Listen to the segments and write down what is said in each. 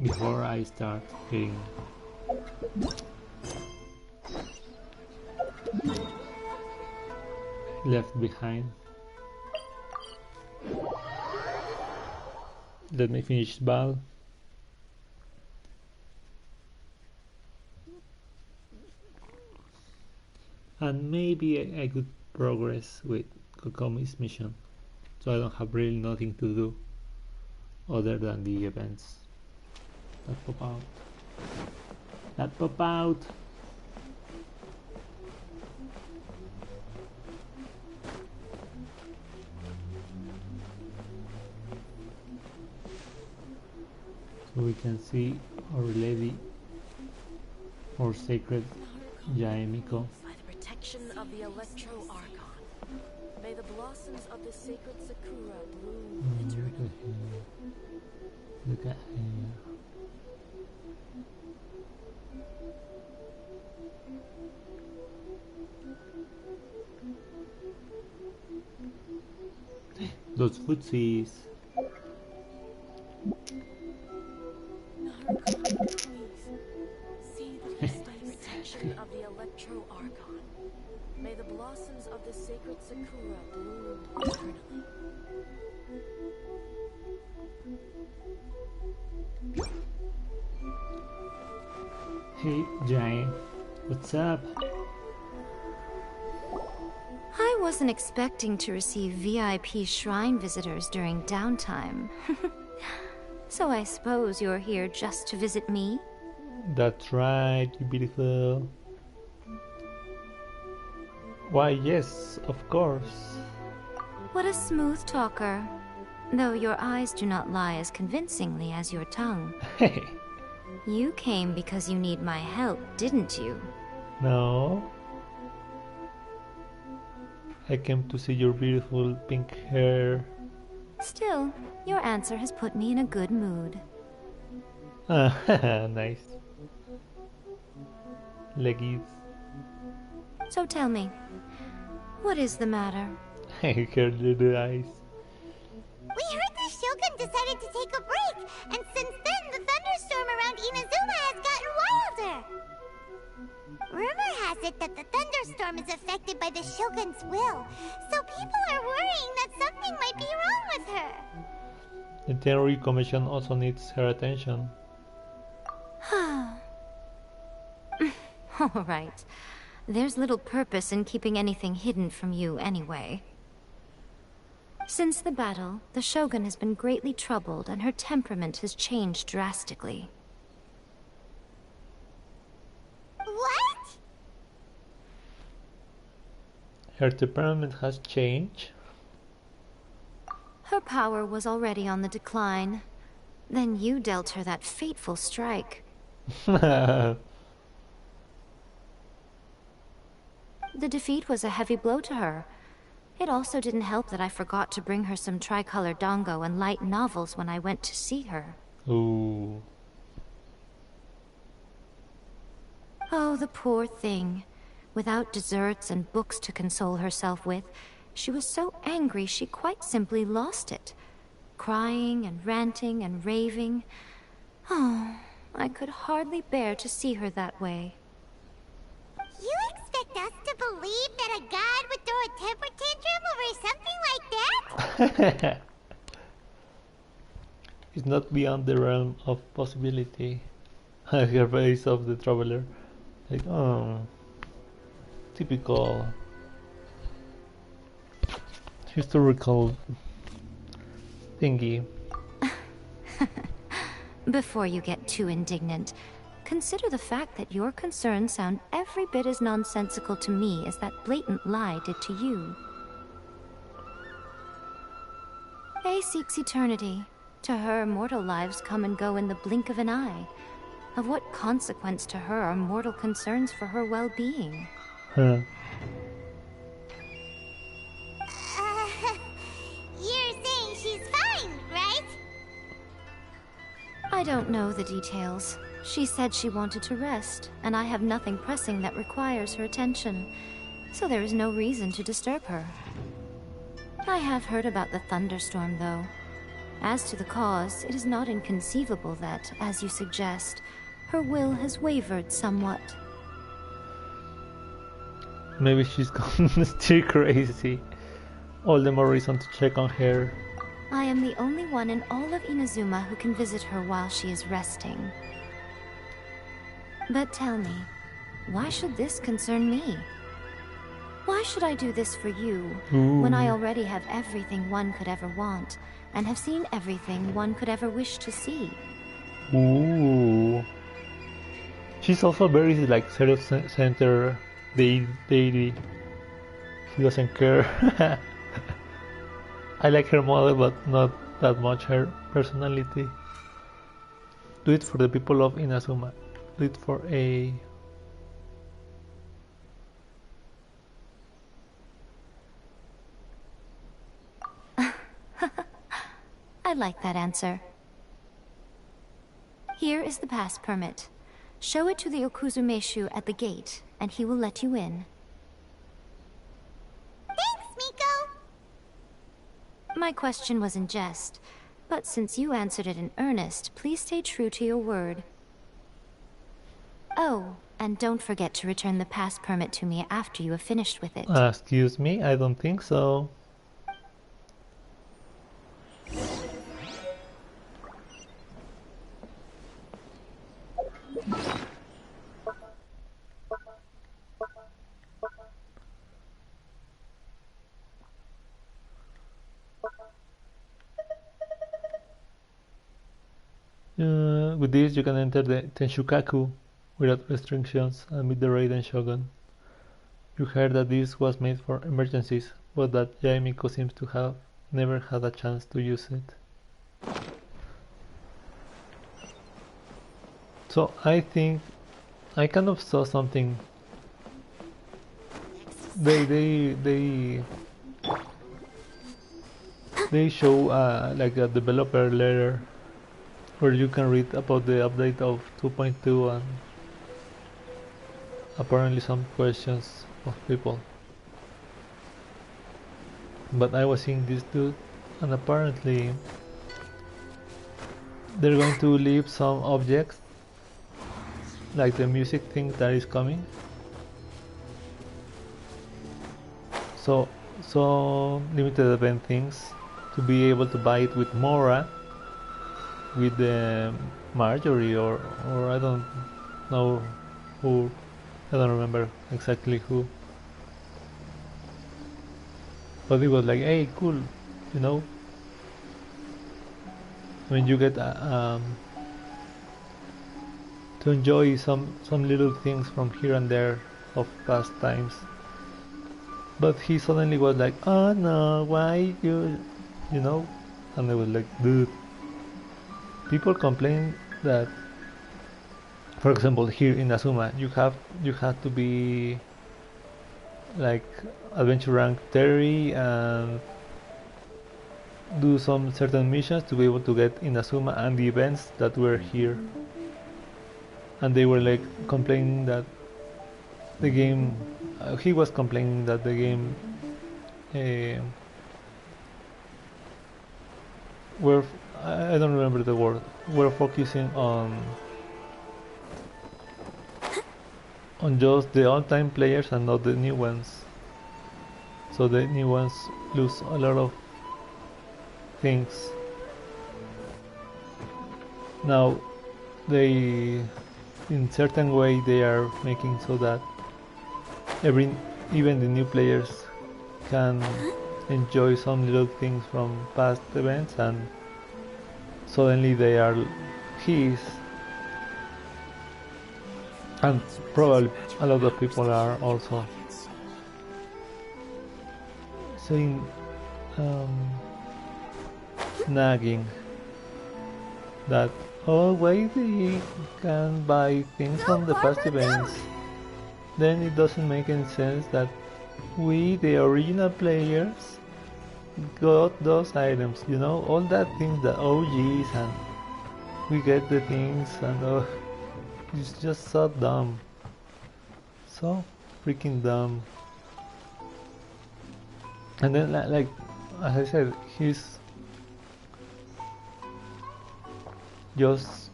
before I start getting left behind. Let me finish Baal. And maybe I could progress with Kokomi's mission, so I don't have really nothing to do other than the events that pop out. That pop out! So we can see Our Lady, or Sacred Yaemiko. By the protection of the Electro Archon, may the blossoms of the sacred Sakura bloom eternally. Look at him. Those footsies. Of the Electro Archon, may the blossoms of the sacred Sakura bloom eternally. Hey, Giant, what's up? I wasn't expecting to receive VIP shrine visitors during downtime. So I suppose you're here just to visit me? That's right, you beautiful. Why, yes, of course. What a smooth talker. Though your eyes do not lie as convincingly as your tongue. Hey. You came because you need my help, didn't you? No. I came to see your beautiful pink hair. Still, your answer has put me in a good mood. Nice. Leggies. So tell me, what is the matter? I heard little eyes. We heard the Shogun decided to take a break, and since then the thunderstorm around Inazuma has gotten wilder. Rumor has it that the thunderstorm is affected by the Shogun's will, so people are worrying that something might be wrong with her. The Tenryou Commission also needs her attention. All right. There's little purpose in keeping anything hidden from you anyway. Since the battle, the Shogun has been greatly troubled and her temperament has changed drastically. What? Her temperament has changed? Her power was already on the decline. Then you dealt her that fateful strike. The defeat was a heavy blow to her. It also didn't help that I forgot to bring her some tricolor dango and light novels when I went to see her. Ooh. Oh, the poor thing. Without desserts and books to console herself with, she was so angry she quite simply lost it. Crying and ranting and raving. Oh, I could hardly bear to see her that way. You expect us to believe that a god would throw a temper tantrum over something like that? It's not beyond the realm of possibility. Her face of the traveler. Like, oh. Typical. Historical thingy. Before you get too indignant, consider the fact that your concerns sound every bit as nonsensical to me as that blatant lie did to you. Faye seeks eternity. To her, mortal lives come and go in the blink of an eye. Of what consequence to her are mortal concerns for her well-being? Huh. You're saying she's fine, right? I don't know the details. She said she wanted to rest, and I have nothing pressing that requires her attention, so there is no reason to disturb her. I have heard about the thunderstorm, though. As to the cause, it is not inconceivable that, as you suggest, her will has wavered somewhat. Maybe she's gone still crazy. All the more reason to check on her. I am the only one in all of Inazuma who can visit her while she is resting. But tell me, why should this concern me? Why should I do this for you, when I already have everything one could ever want, and have seen everything one could ever wish to see? Ooh. She's also very like self-centered deity. She doesn't care. I like her model, but not that much her personality. Do it for the people of Inazuma. Do it for a... I like that answer. Here is the pass permit. Show it to the Okuzumeshu at the gate, and he will let you in. Thanks, Miko! My question was in jest, but since you answered it in earnest, please stay true to your word. Oh, and don't forget to return the pass permit to me after you have finished with it. Excuse me, I don't think so. With this, you can enter the Tenshukaku without restrictions and meet the Raiden Shogun. You heard that this was made for emergencies, but that Yaemiko seems to have never had a chance to use it. So I think I kind of saw something. They show like a developer letter where you can read about the update of 2.2 and apparently some questions of people. But I was seeing this dude, and apparently they're going to leave some objects, like the music thing that is coming. So limited event things to be able to buy it with Mora, with the Marjorie, or I don't know who, I don't remember exactly who. But it was like, hey, cool, you know. When you get to enjoy some little things from here and there of past times. But he suddenly was like, oh no, why you know? And I was like, dude. People complain that, for example, here in Azuma, you have to be like adventure rank 30 and do some certain missions to be able to get in Azuma and the events that were here. And they were like complaining that the game, he was complaining that the game were, I don't remember the word, we're focusing on just the old-time players and not the new ones. So the new ones lose a lot of things. Now they, in certain way, they are making so that even the new players can enjoy some little things from past events, and suddenly they are his. And probably a lot of people are also saying, nagging that, oh wait, we can buy things from the past events. Then it doesn't make any sense that we, the original players, got those items, you know, all that things, the OGs, and we get the things, and it's just so dumb. So freaking dumb. And then, like as I said, just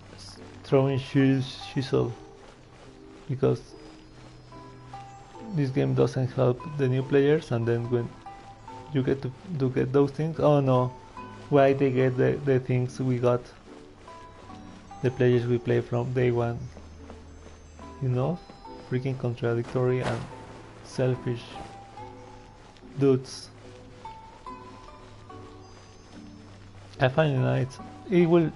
throwing chisel, because this game doesn't help the new players, and then when you get to get those things, oh no, why they get the things we got, the players we play from day one, you know, freaking contradictory and selfish dudes. I find it nice. It will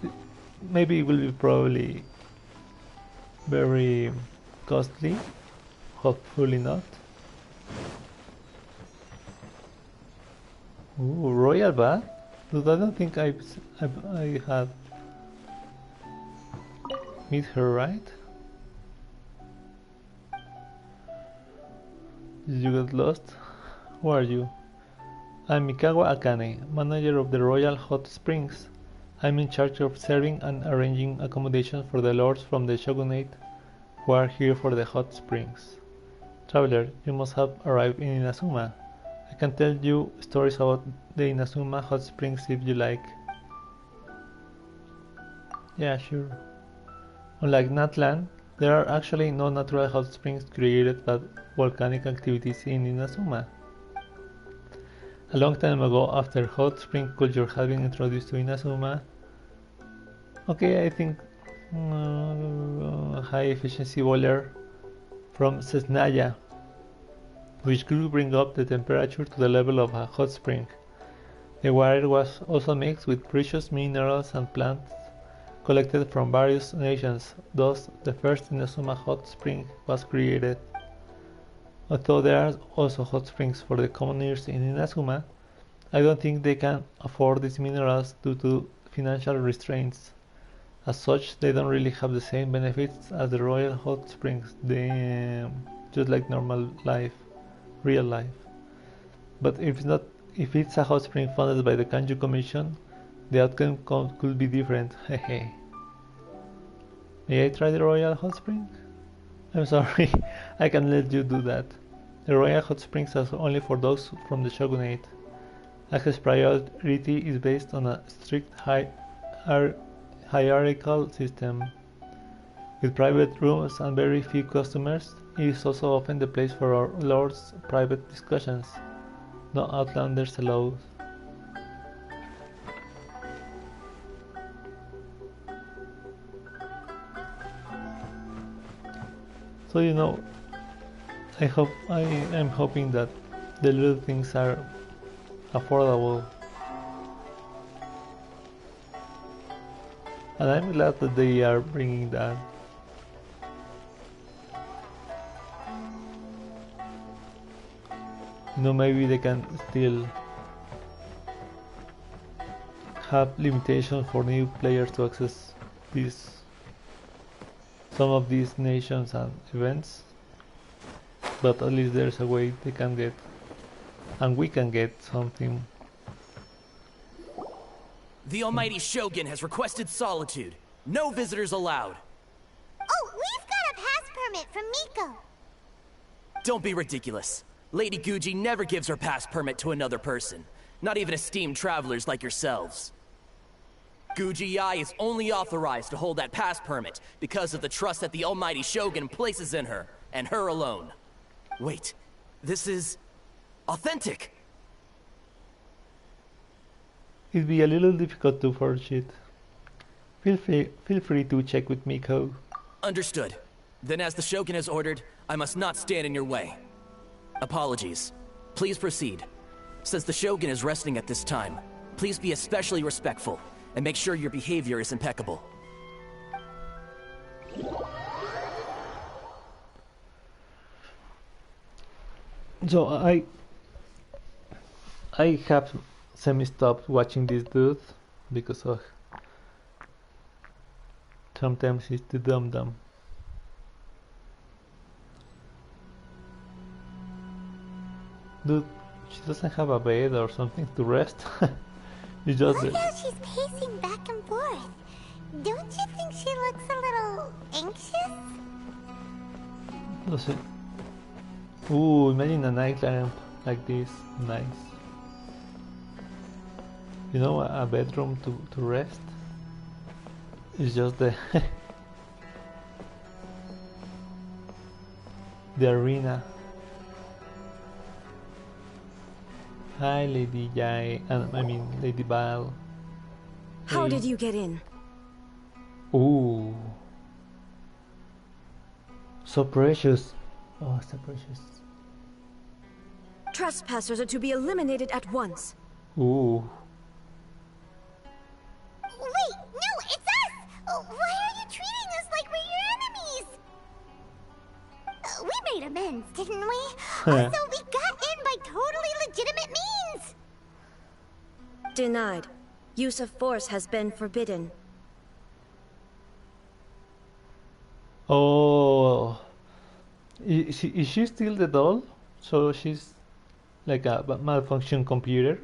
be probably very costly, hopefully not. Ooh, Royal Bath? Dude, I don't think I had meet her, right? Did you get lost? Who are you? I'm Mikawa Akane, manager of the Royal Hot Springs. I'm in charge of serving and arranging accommodation for the lords from the shogunate who are here for the hot springs. Traveler, you must have arrived in Inazuma. I can tell you stories about the Inazuma hot springs if you like. Yeah, sure. Unlike Natlan, there are actually no natural hot springs created by volcanic activities in Inazuma. A long time ago, after hot spring culture had been introduced to Inazuma, okay, I think high efficiency boiler from Cesnaya, which could bring up the temperature to the level of a hot spring. The water was also mixed with precious minerals and plants collected from various nations, thus the first Inazuma hot spring was created. Although there are also hot springs for the commoners in Inazuma, I don't think they can afford these minerals due to financial restraints. As such, they don't really have the same benefits as the royal hot springs, just like normal life, real life. But if it's a hot spring funded by the Kanju Commission, the outcome could be different. Hehe. May I try the royal hot spring? I'm sorry, I can't let you do that. The royal hot springs are only for those from the shogunate. Access priority is based on a strict hierarchical system. With private rooms and very few customers, it is also often the place for our lords' private discussions. No outlanders allowed. So you know, I'm hoping that the little things are affordable, and I'm glad that they are bringing that. You know, maybe they can still have limitations for new players to access some of these nations and events, but at least there's a way they can get, and we can get something. The almighty Shogun has requested solitude. No visitors allowed. Oh, we've got a pass permit from Miko. Don't be ridiculous. Lady Guji never gives her pass permit to another person, not even esteemed travelers like yourselves. Guji-ai is only authorized to hold that pass permit because of the trust that the almighty Shogun places in her, and her alone. Wait, this is authentic. It'd be a little difficult to forge it. Feel free to check with Miko. Understood. Then as the Shogun has ordered, I must not stand in your way. Apologies. Please proceed. Since the Shogun is resting at this time, please be especially respectful and make sure your behavior is impeccable. So I have semi-stopped watching this dude because of sometimes he's too dumb. Dude, she doesn't have a bed or something to rest. It's just Look how she's pacing back and forth. Don't you think she looks a little anxious? does it? Ooh, imagine a night lamp like this. Nice. You know, a bedroom to rest. It's just the the arena. Hi, Lady Jai, I mean Lady Baal. How Hey. did you get in? Ooh, so precious. Oh, so precious. Trespassers are to be eliminated at once. Ooh, Wait, no, it's us! Why are you treating us like we're your enemies? We made amends, didn't we? Also, we got in by totally legitimate means! Denied. Use of force has been forbidden. oh, is she still the doll? So she's like a malfunction computer?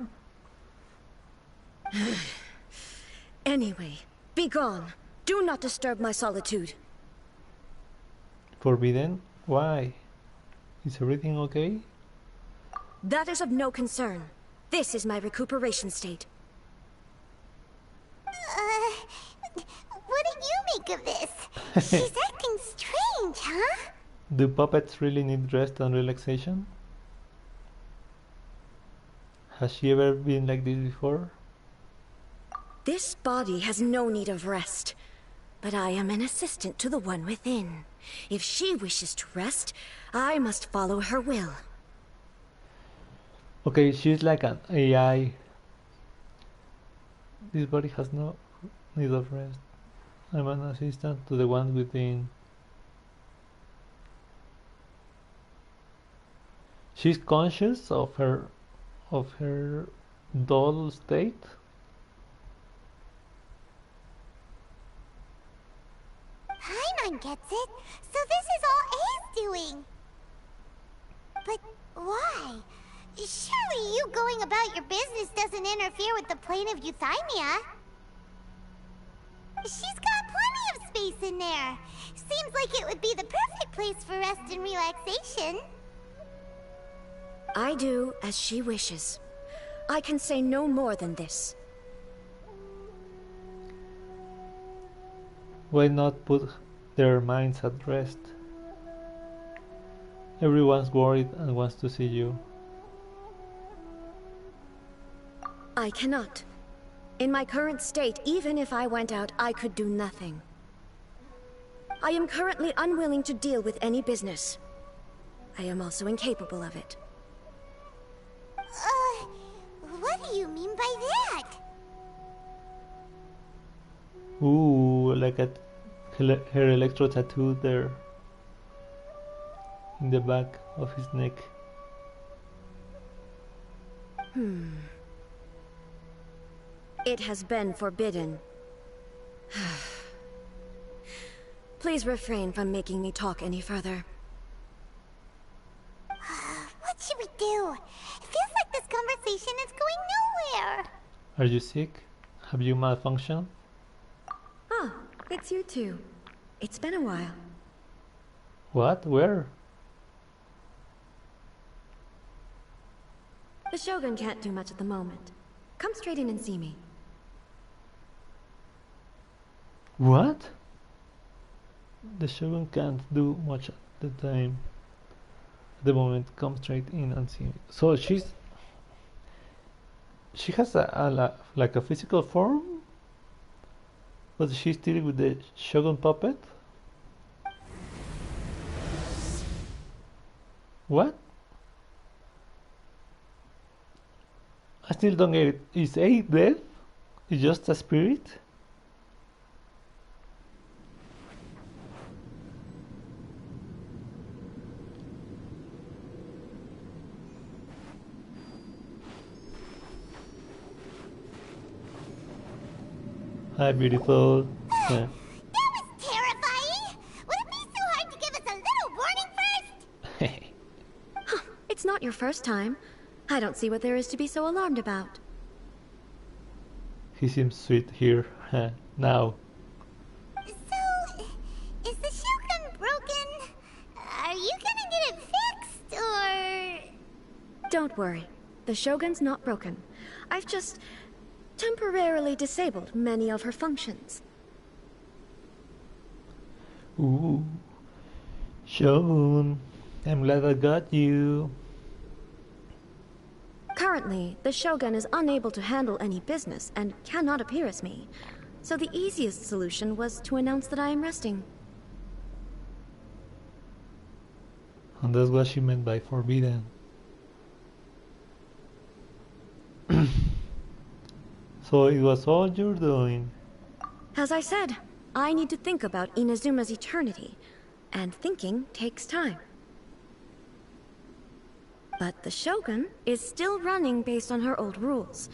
Anyway, be gone. Do not disturb my solitude. Forbidden? Why? Is everything okay? That is of no concern. This is my recuperation state. What do you make of this? She's acting strange, huh? Do puppets really need rest and relaxation? Has she ever been like this before? This body has no need of rest. But I am an assistant to the one within. If she wishes to rest, I must follow her will. Okay, she's like an AI. This body has no need of rest. I'm an assistant to the one within. She's conscious of her doll state. Paimon gets it. So this is all A's doing. But why? Surely you going about your business doesn't interfere with the plane of euthymia. She's got plenty of space in there. Seems like it would be the perfect place for rest and relaxation. I do as she wishes. I can say no more than this. Why not put their minds at rest? Everyone's worried and wants to see you. I cannot. In my current state, even if I went out, I could do nothing. I am currently unwilling to deal with any business. I am also incapable of it. What do you mean by that? Ooh, like her electro tattoo there in the back of his neck. It has been forbidden. Please refrain from making me talk any further. What should we do? It feels like this conversation is going nowhere. Are you sick? Have you malfunctioned? Ah, it's you too. It's been a while. What? Where? The Shogun can't do much at the moment. Come straight in and see me. What? The Shogun can't do much at the time. At the moment, come straight in and see me. So she has like a physical form, but she's still with the Shogun puppet. What? I still don't get it. Is A dead? Is just a spirit? Hi, beautiful. Yeah. That was terrifying! Would it be so hard to give us a little warning first? It's not your first time. I don't see what there is to be so alarmed about. He seems sweet here. Now. So, is the Shogun broken? Are you gonna get it fixed, or...? Don't worry. The Shogun's not broken. I've just temporarily disabled many of her functions. Ooh, Shogun, I'm glad I got you. Currently, the Shogun is unable to handle any business and cannot appear as me. So the easiest solution was to announce that I am resting. And that's what she meant by forbidden. So it was all you're doing. As I said, I need to think about Inazuma's eternity, and thinking takes time. But the Shogun is still running based on her old rules.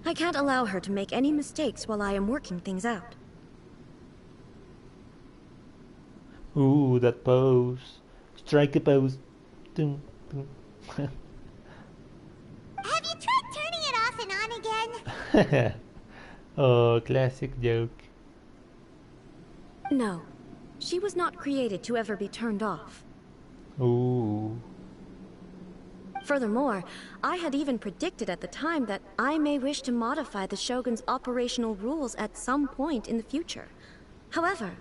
I can't allow her to make any mistakes while I am working things out. Ooh, that pose. Strike a pose. Dun, dun. Have you tried turning it off and on again? Oh, classic joke. No, she was not created to ever be turned off. Ooh. Furthermore, I had even predicted at the time that I may wish to modify the Shogun's operational rules at some point in the future. However,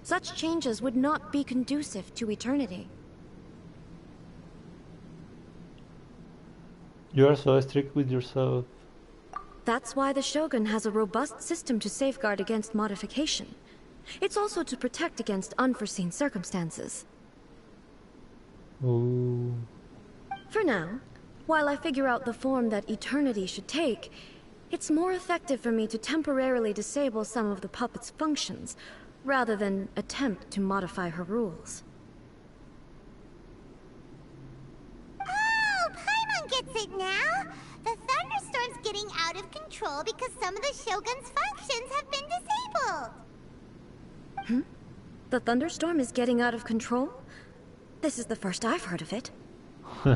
such changes would not be conducive to eternity. You are so strict with yourself. That's why the Shogun has a robust system to safeguard against modification. It's also to protect against unforeseen circumstances. Ooh. For now, while I figure out the form that eternity should take, it's more effective for me to temporarily disable some of the puppet's functions, rather than attempt to modify her rules. Oh, Paimon gets it now! The thunderstorm's getting out of control because some of the Shogun's functions have been disabled. The thunderstorm is getting out of control? This is the first I've heard of it. Huh?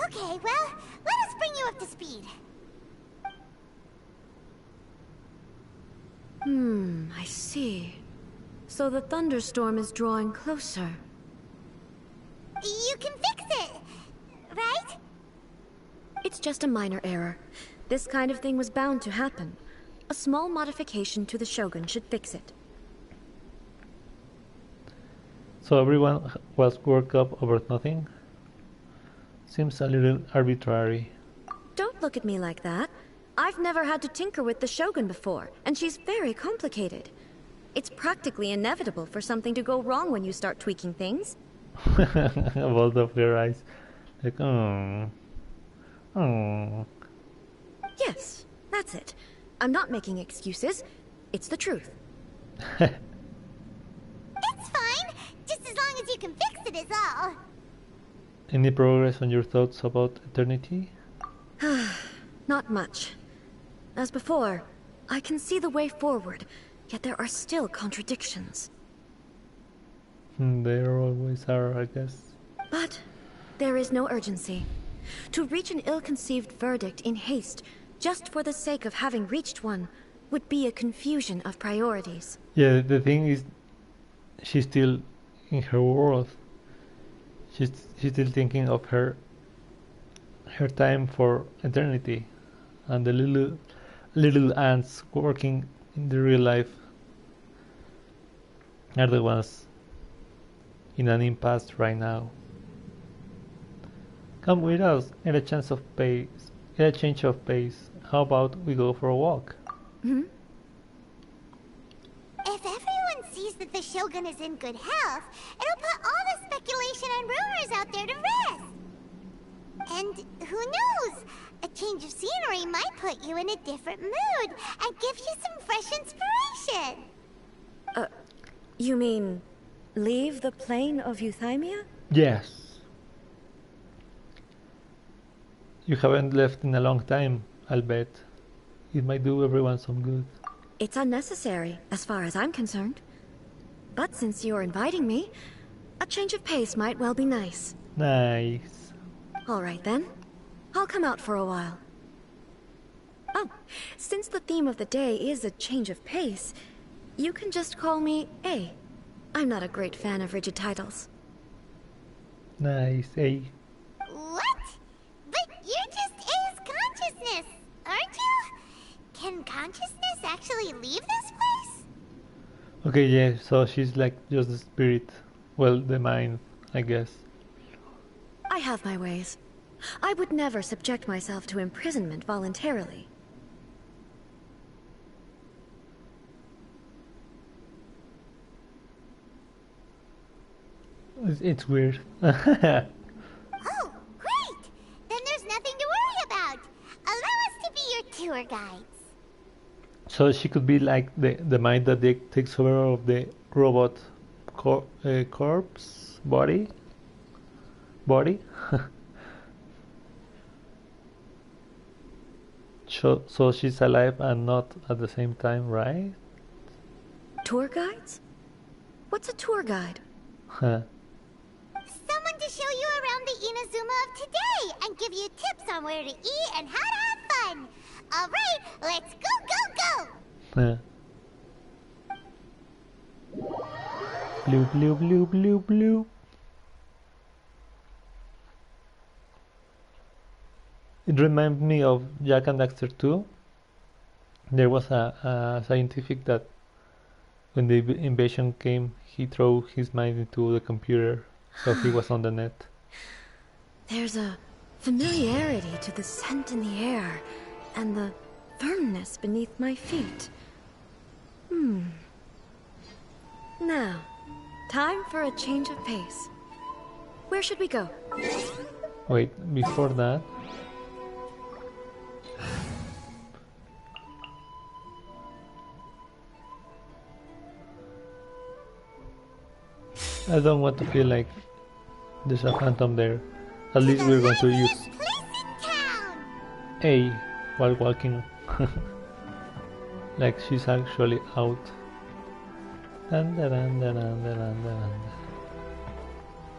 Okay, well, let us bring you up to speed. I see. So the thunderstorm is drawing closer. You can fix it, right? It's just a minor error. This kind of thing was bound to happen. A small modification to the Shogun should fix it. So everyone was worked up over nothing? Seems a little arbitrary. Don't look at me like that. I've never had to tinker with the Shogun before, and she's very complicated. It's practically inevitable for something to go wrong when you start tweaking things. Both of their eyes. Like, oh. Oh. Yes, that's it. I'm not making excuses. It's the truth. It's fine, just as long as you can fix it is all. Any progress on your thoughts about eternity? Not much. As before, I can see the way forward, yet there are still contradictions. There always are, I guess. But there is no urgency. To reach an ill-conceived verdict in haste, just for the sake of having reached one, would be a confusion of priorities. Yeah, the thing is, she's still in her world. She's still thinking of her time for eternity, and the little ants working in the real life are the ones in an impasse right now. Come with us, get a change of pace. How about we go for a walk? Hmm? If everyone sees that the Shogun is in good health, it'll put all the speculation and rumors out there to rest. And who knows? A change of scenery might put you in a different mood and give you some fresh inspiration. You mean, leave the plane of euthymia? Yes. You haven't left in a long time, I'll bet. It might do everyone some good. It's unnecessary, as far as I'm concerned. But since you're inviting me, a change of pace might well be nice. Nice. All right then. I'll come out for a while. Oh, since the theme of the day is a change of pace, you can just call me A. I'm not a great fan of rigid titles. Nice, hey. What? But you're just A's consciousness, aren't you? Can consciousness actually leave this place? Okay, yeah, so she's like just the spirit. Well, the mind, I guess. I have my ways. I would never subject myself to imprisonment voluntarily. It's weird. Oh, great! Then there's nothing to worry about. Allow us to be your tour guides. So she could be like the mind that takes over of the robot corpse body. So she's alive and not at the same time, right? Tour guides? What's a tour guide? Huh. Someone to show you around the Inazuma of today and give you tips on where to eat and how to have fun. All right, let's go, go, go! Huh. Blue, blue, blue, blue, blue. It reminds me of Jack and Daxter 2. There was a scientific that when the invasion came, he threw his mind into the computer, so he was on the net. There's a familiarity to the scent in the air, and the firmness beneath my feet. Now, time for a change of pace. Where should we go? Wait, before that... I don't want to feel like there's a phantom there. At least we're going to use A while walking. Like she's actually out.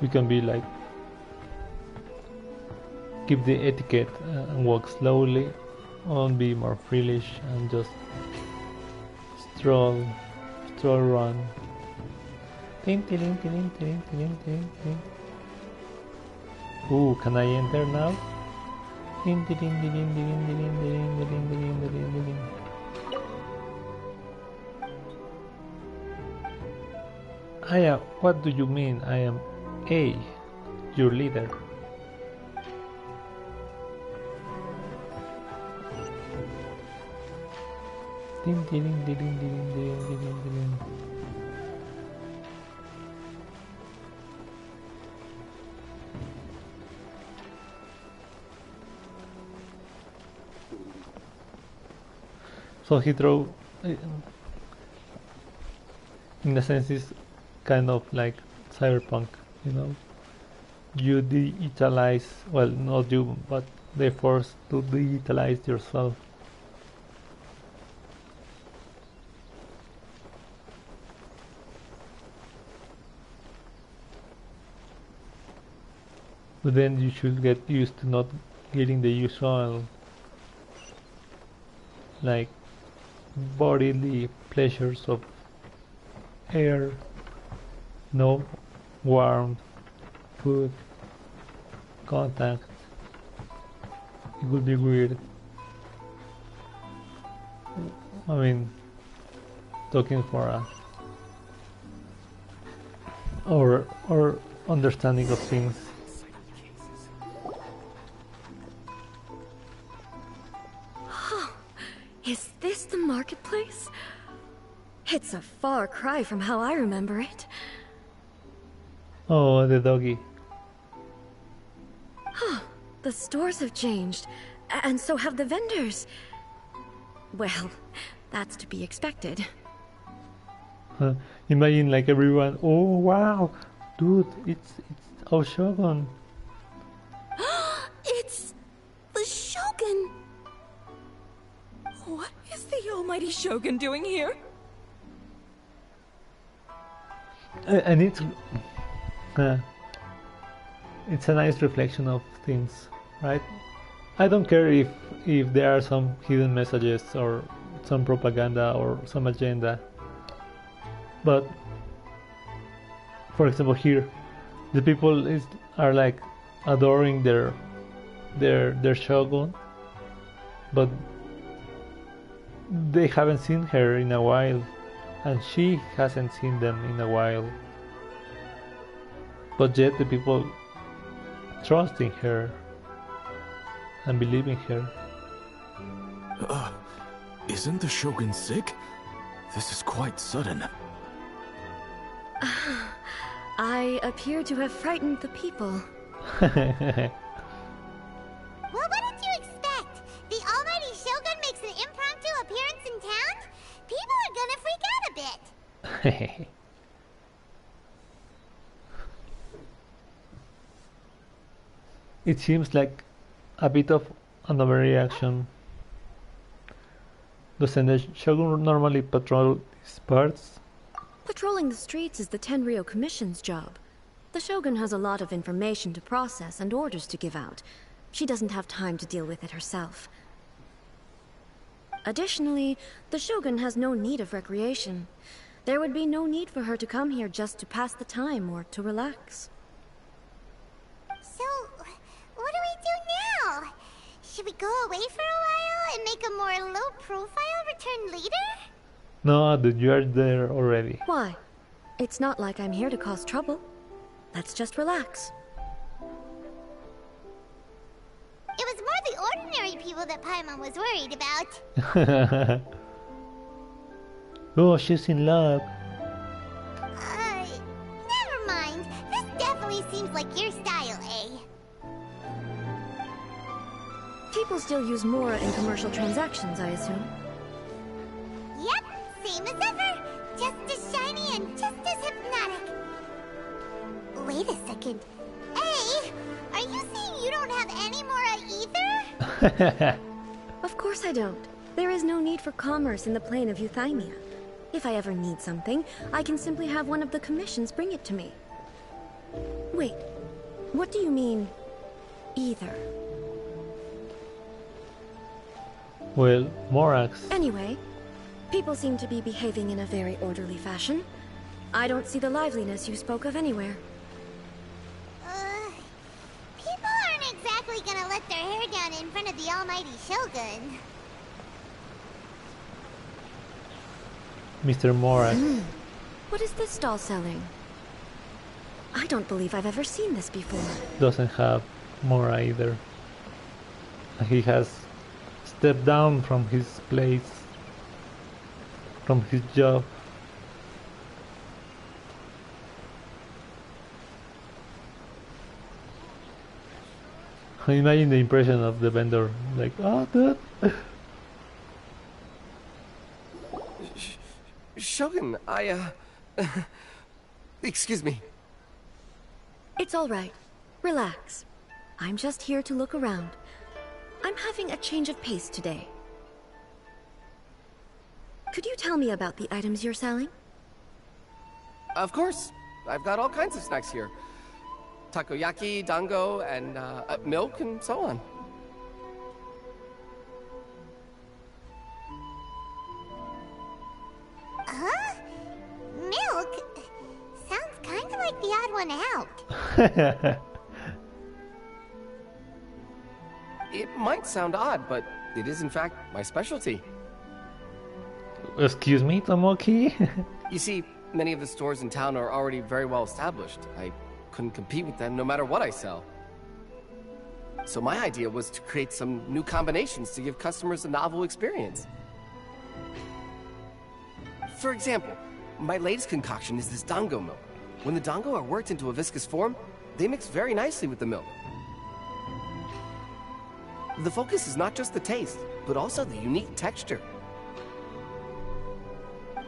We can be like, keep the etiquette and walk slowly, or be more freelish and just stroll run. Ooh, can I enter now? I am. What do you mean? I am A, your leader. So he throw, in a sense, is kind of like cyberpunk, you know. You digitalize, well, not you, but they force to digitalize yourself. But then you should get used to not getting the usual, like, bodily pleasures of air, no warmth, food, contact. It would be weird. I mean, talking for a or understanding of things. Is this the marketplace? It's a far cry from how I remember it. Oh, the doggy. The stores have changed, and so have the vendors. Well, that's to be expected. Imagine like everyone, oh wow, dude, it's our Shogun. It's the Shogun! What is the almighty Shogun doing here? And it's a nice reflection of things, right? I don't care if there are some hidden messages or some propaganda or some agenda, but for example here, the people are like adoring their shogun, but they haven't seen her in a while, and she hasn't seen them in a while. But yet the people trust in her and believe in her. Isn't the Shogun sick? This is quite sudden. I appear to have frightened the people. Well, what did you expect? The almighty Shogun makes an impromptu appearance in town? People are gonna freak out a bit. It seems like a bit of an overreaction. Doesn't the Shogun normally patrol these parts? Patrolling the streets is the Tenryou Commission's job. The Shogun has a lot of information to process and orders to give out. She doesn't have time to deal with it herself. Additionally, the Shogun has no need of recreation. There would be no need for her to come here just to pass the time or to relax. So, what do we do now? Should we go away for a while and make a more low-profile return later? No, dude, you are there already. Why? It's not like I'm here to cause trouble. Let's just relax. It was more the ordinary people that Paimon was worried about. Oh, she's in love. Never mind. This definitely seems like your style, eh? People still use Mora in commercial transactions, I assume. Yep, same as ever. Just as shiny and just as hypnotic. Wait a second. Hey, are you saying you don't have any Mora either? Of course I don't. There is no need for commerce in the plane of Euthymia. If I ever need something, I can simply have one of the commissions bring it to me. Wait, what do you mean, either? Well, Morax. Anyway, people seem to be behaving in a very orderly fashion. I don't see the liveliness you spoke of anywhere. People aren't exactly gonna let their hair down in front of the almighty Shogun. Mr. Morax. What is this stall selling? I don't believe I've ever seen this before. Doesn't have Mora either. He has stepped down from his place, from his job. Imagine the impression of the vendor, like, oh, dude. Shogun, excuse me. It's all right. Relax. I'm just here to look around. I'm having a change of pace today. Could you tell me about the items you're selling? Of course. I've got all kinds of snacks here. Takoyaki, dango, and milk, and so on. Huh? Milk? Sounds kind of like the odd one out. It might sound odd, but it is in fact my specialty. Excuse me, Tomoki? You see, many of the stores in town are already very well established. I couldn't compete with them no matter what I sell. So my idea was to create some new combinations to give customers a novel experience. For example, my latest concoction is this dango milk. When the dango are worked into a viscous form, they mix very nicely with the milk. The focus is not just the taste, but also the unique texture.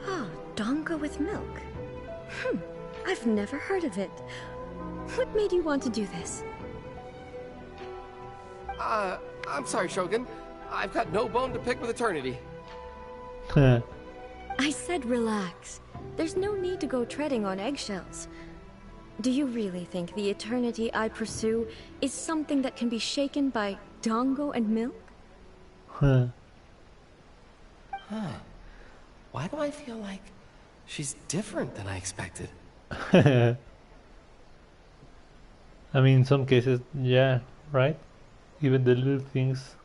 Oh, dango with milk. I've never heard of it. What made you want to do this? I'm sorry, Shogun. I've got no bone to pick with eternity. I said relax. There's no need to go treading on eggshells. Do you really think the eternity I pursue is something that can be shaken by dango and milk? Why do I feel like she's different than I expected? I mean, in some cases, yeah, right? Even the little things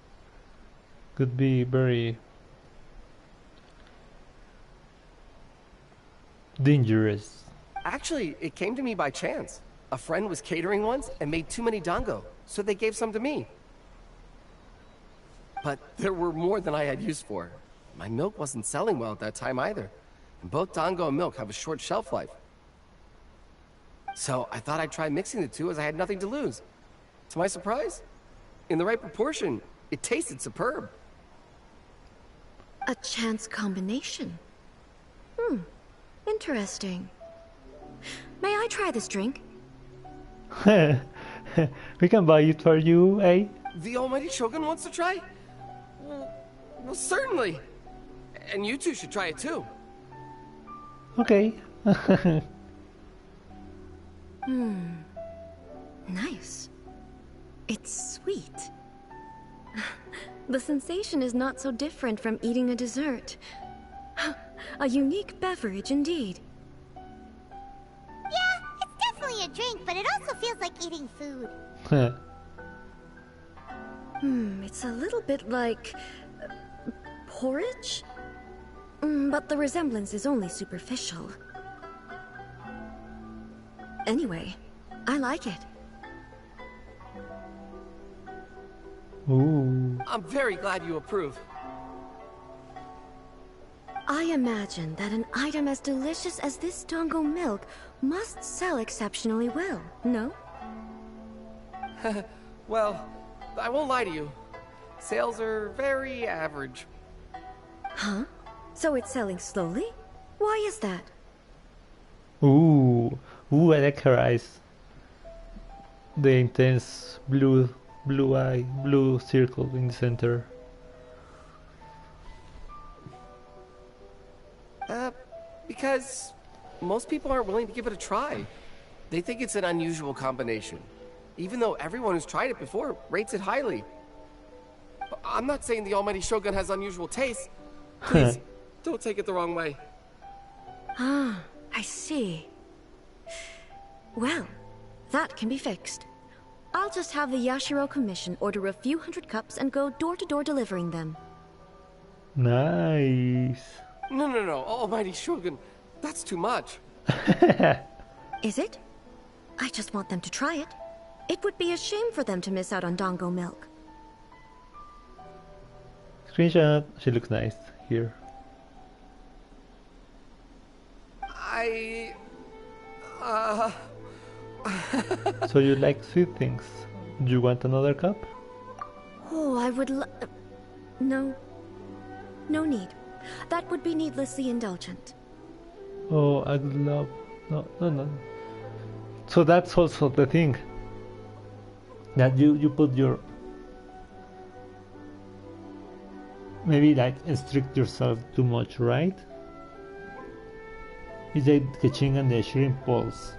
could be very Dangerous. Actually, it came to me by chance. A friend was catering once and made too many dango, so they gave some to me. But there were more than I had use for. My milk wasn't selling well at that time either. And both dango and milk have a short shelf life. So I thought I'd try mixing the two as I had nothing to lose. To my surprise, in the right proportion, it tasted superb. A chance combination. Interesting. May I try this drink? We can buy it for you, eh? The almighty Shogun wants to try? Well, certainly. And you two should try it too. Okay. Nice. It's sweet. The sensation is not so different from eating a dessert. A unique beverage indeed. Yeah, it's definitely a drink, but it also feels like eating food. It's a little bit like porridge? But the resemblance is only superficial. Anyway, I like it. Ooh. I'm very glad you approve. I imagine that an item as delicious as this dango milk must sell exceptionally well, no? Well, I won't lie to you. Sales are very average. Huh? So it's selling slowly? Why is that? Ooh, I like her eyes. The intense blue circle in the center. Because most people aren't willing to give it a try. They think it's an unusual combination, even though everyone who's tried it before rates it highly. I'm not saying the almighty Shogun has unusual taste. Please, don't take it the wrong way. Ah, I see. Well, that can be fixed. I'll just have the Yashiro Commission order a few hundred cups and go door-to-door delivering them. Nice. No, almighty Shogun, that's too much. Is it? I just want them to try it. It would be a shame for them to miss out on dango milk. Screenshot. She looks nice here. So you like sweet things. Do you want another cup? Oh, I would No. No need. That would be needlessly indulgent. Oh, I'd love... No. So that's also the thing. That you put your... Maybe like restrict yourself too much, right? It's like Kachin and the shrimp balls.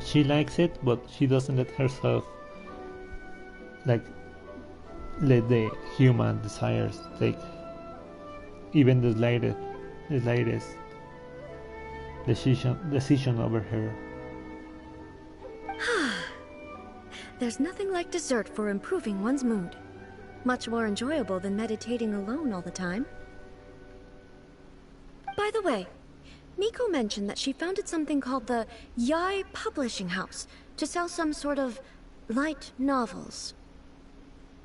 She likes it, but she doesn't let herself let the human desires take even the slightest decision over her. There's nothing like dessert for improving one's mood. Much more enjoyable than meditating alone all the time. By the way, Miko mentioned that she founded something called the Yai Publishing House to sell some sort of light novels.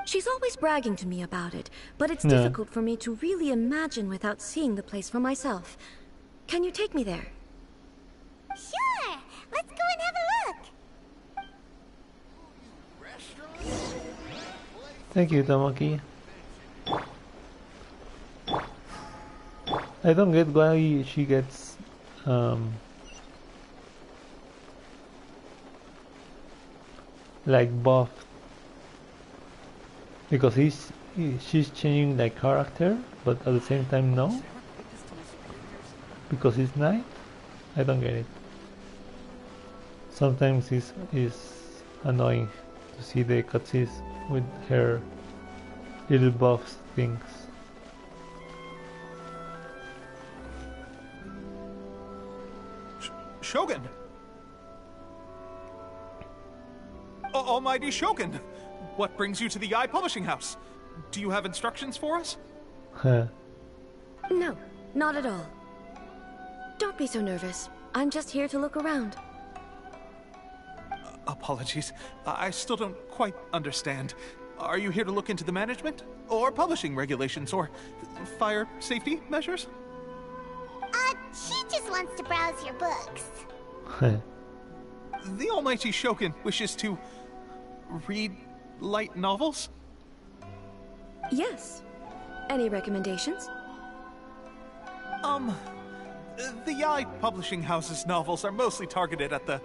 She's always bragging to me about it, but it's difficult for me to really imagine without seeing the place for myself. Can you take me there? Sure! Let's go and have a look! Thank you, Tamaki. I don't get why she gets like buffed, because she's changing like character, but at the same time no, because it's night. I don't get it. Sometimes it's annoying to see the cutscenes with her little buffs things. Shogun! Almighty Shogun! What brings you to the Yai Publishing House? Do you have instructions for us? Huh. No, not at all. Don't be so nervous. I'm just here to look around. Apologies. I still don't quite understand. Are you here to look into the management? Or publishing regulations? Or fire safety measures? She just wants to browse your books. The almighty Shogun wishes to read light novels? Yes. Any recommendations? The Yaoi Publishing House's novels are mostly targeted at the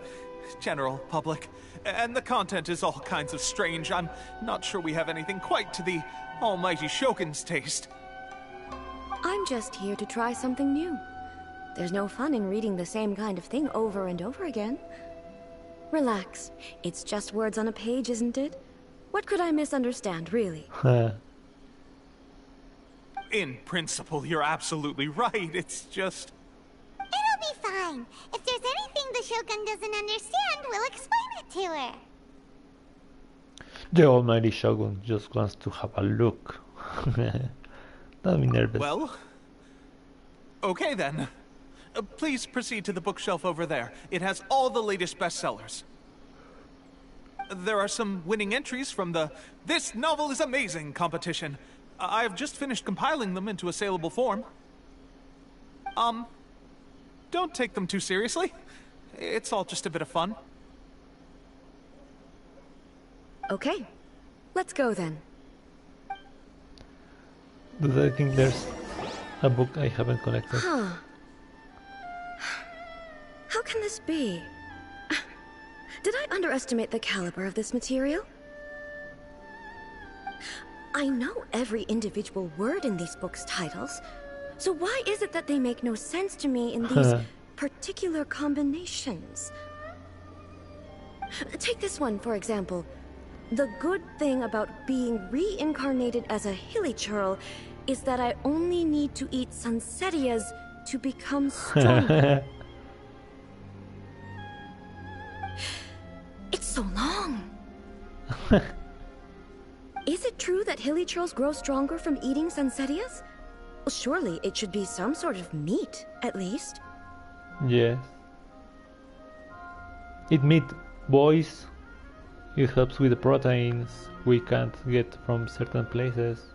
general public, and the content is all kinds of strange. I'm not sure we have anything quite to the almighty Shogun's taste. I'm just here to try something new. There's no fun in reading the same kind of thing over and over again. Relax. It's just words on a page, isn't it? What could I misunderstand, really? In principle, you're absolutely right. It's just... It'll be fine. If there's anything the Shogun doesn't understand, we'll explain it to her. The almighty Shogun just wants to have a look. Don't be nervous. Well, okay then. Please proceed to the bookshelf over there. It has all the latest bestsellers. There are some winning entries from the This Novel is Amazing competition. I've just finished compiling them into a saleable form. Don't take them too seriously. It's all just a bit of fun. Okay. Let's go then. Do I think there's a book I haven't collected? Huh. How can this be? Did I underestimate the caliber of this material? I know every individual word in these books' titles, so why is it that they make no sense to me in these particular combinations? Take this one, for example. The good thing about being reincarnated as a hilly churl is that I only need to eat Sansetias to become stronger. It's so long. Is it true that hilly churls grow stronger from eating Sansetias? Well, surely it should be some sort of meat, at least. Yes. It meat boys. It helps with the proteins we can't get from certain places.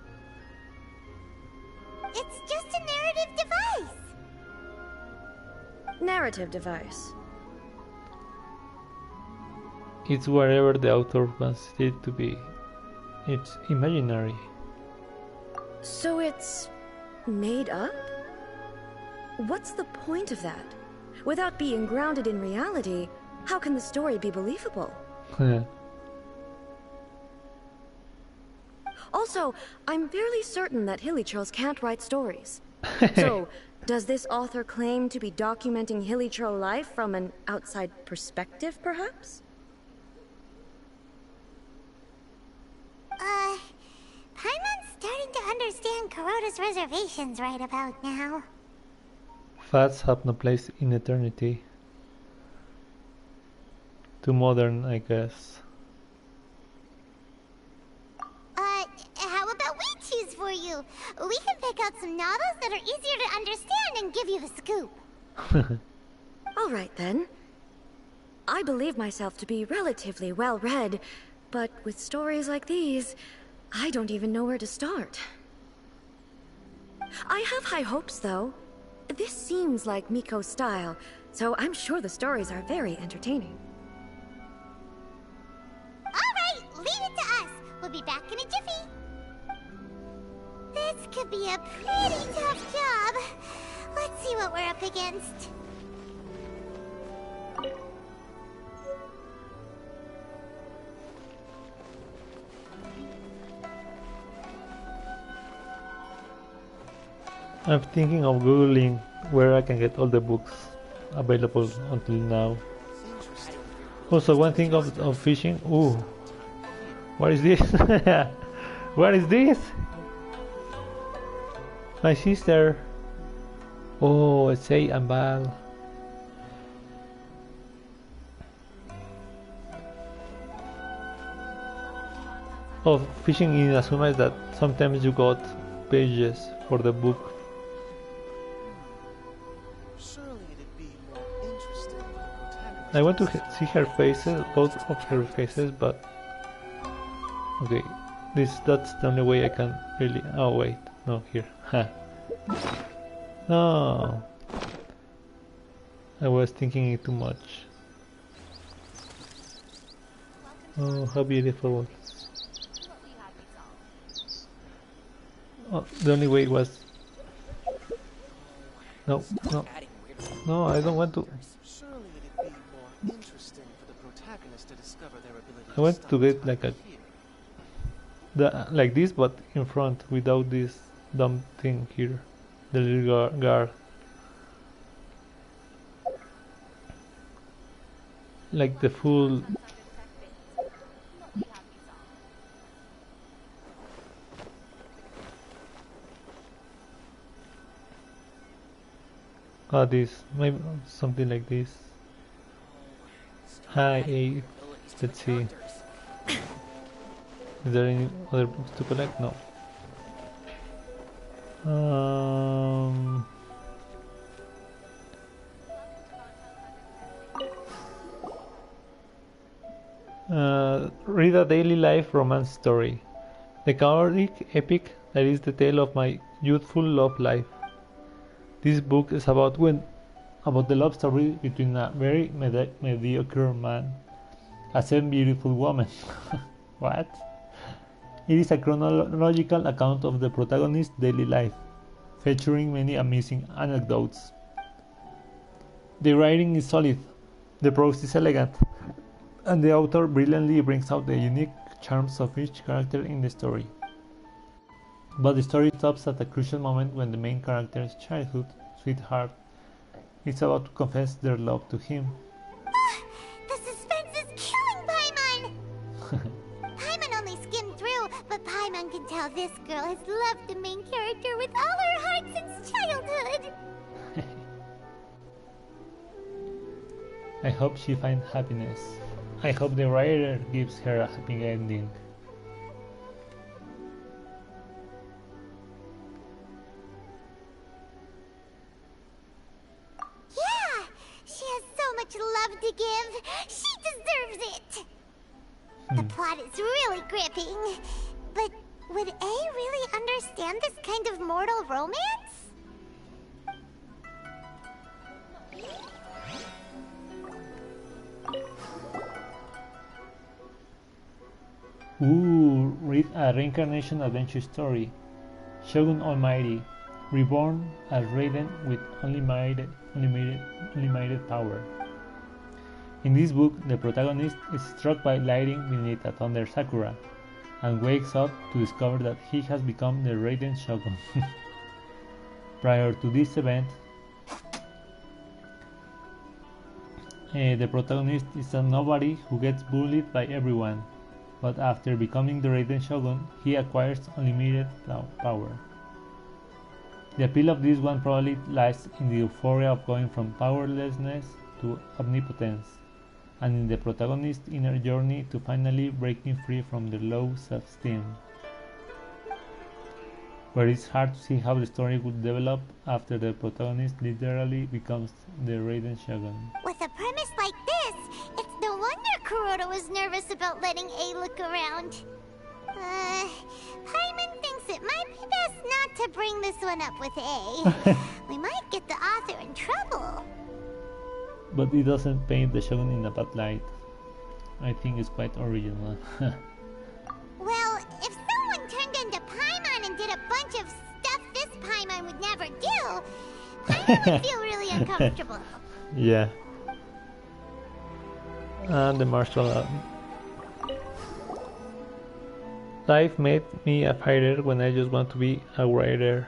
It's just a narrative device. Narrative device. It's wherever the author wants it to be. It's imaginary. So it's made up? What's the point of that? Without being grounded in reality, how can the story be believable? Also, I'm fairly certain that hilly churls can't write stories. So, does this author claim to be documenting hilly churl life from an outside perspective, perhaps? Paimon's starting to understand Kuroda's reservations right about now. Fads have no place in eternity. Too modern, I guess. How about we choose for you? We can pick out some novels that are easier to understand and give you the scoop. All right, then. I believe myself to be relatively well-read, but with stories like these, I don't even know where to start. I have high hopes, though. This seems like Miko's style, so I'm sure the stories are very entertaining. All right, leave it to us. We'll be back in a jiffy. This could be a pretty tough job. Let's see what we're up against. I'm thinking of googling where I can get all the books available until now. Also, one thing of fishing. Ooh, what is this? What is this? My sister. Oh, it's Sei and Baal. Oh, fishing in Asuma is that sometimes you got pages for the book. I want to see her faces, both of her faces, but okay, that's the only way I can really. Oh wait, no, here. Ha. No, I was thinking it too much. Oh, how beautiful! Oh, the only way was. No, no, no! I don't want to. I want to get like like this, but in front, without this dumb thing here, the little guard. Like the full. This maybe something like this. Hi, A. Let's see. Is there any other books to collect? No. Read a daily life romance story. The chaotic epic that is the tale of my youthful love life. This book is about the love story between a very mediocre man and a beautiful woman. What? It is a chronological account of the protagonist's daily life, featuring many amusing anecdotes. The writing is solid, the prose is elegant, and the author brilliantly brings out the unique charms of each character in the story. But the story stops at a crucial moment when the main character's childhood sweetheart is about to confess their love to him. The suspense is killing Paimon! Paimon only skimmed through, but Paimon can tell this girl has loved the main character with all her heart since childhood. I hope she finds happiness. I hope the writer gives her a happy ending. Yeah! She has so much love to give. She deserves it! The plot is really gripping. But would A really understand this kind of mortal romance? Ooh, read a reincarnation adventure story. Shogun Almighty, reborn as Raiden with unlimited power. In this book, the protagonist is struck by lightning beneath a thunder sakura, and wakes up to discover that he has become the Raiden Shogun. Prior to this event, the protagonist is a nobody who gets bullied by everyone. But after becoming the Raiden Shogun, he acquires unlimited power. The appeal of this one probably lies in the euphoria of going from powerlessness to omnipotence, and in the protagonist's inner journey to finally breaking free from the low self-esteem. But it's hard to see how the story would develop after the protagonist literally becomes the Raiden Shogun. With a premise like this, it's no wonder Kuroda was nervous about letting A look around. Paimon thinks it might be best not to bring this one up with A. We might get the author in trouble. But it doesn't paint the Shogun in a bad light. I think it's quite original. Well, if someone turned into Paimon and did a bunch of stuff this Paimon would never do, Paimon would feel really uncomfortable. Yeah. And the martial art. Life made me a fighter when I just want to be a writer.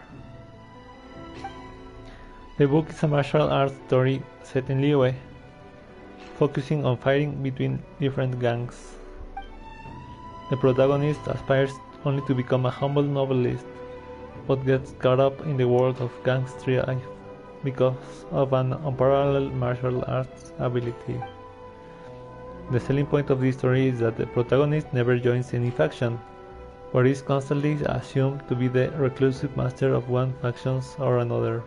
The book is a martial arts story set in Liyue, focusing on fighting between different gangs. The protagonist aspires only to become a humble novelist, but gets caught up in the world of gangster life because of an unparalleled martial arts ability. The selling point of this story is that the protagonist never joins any faction, but is constantly assumed to be the reclusive master of one faction or another.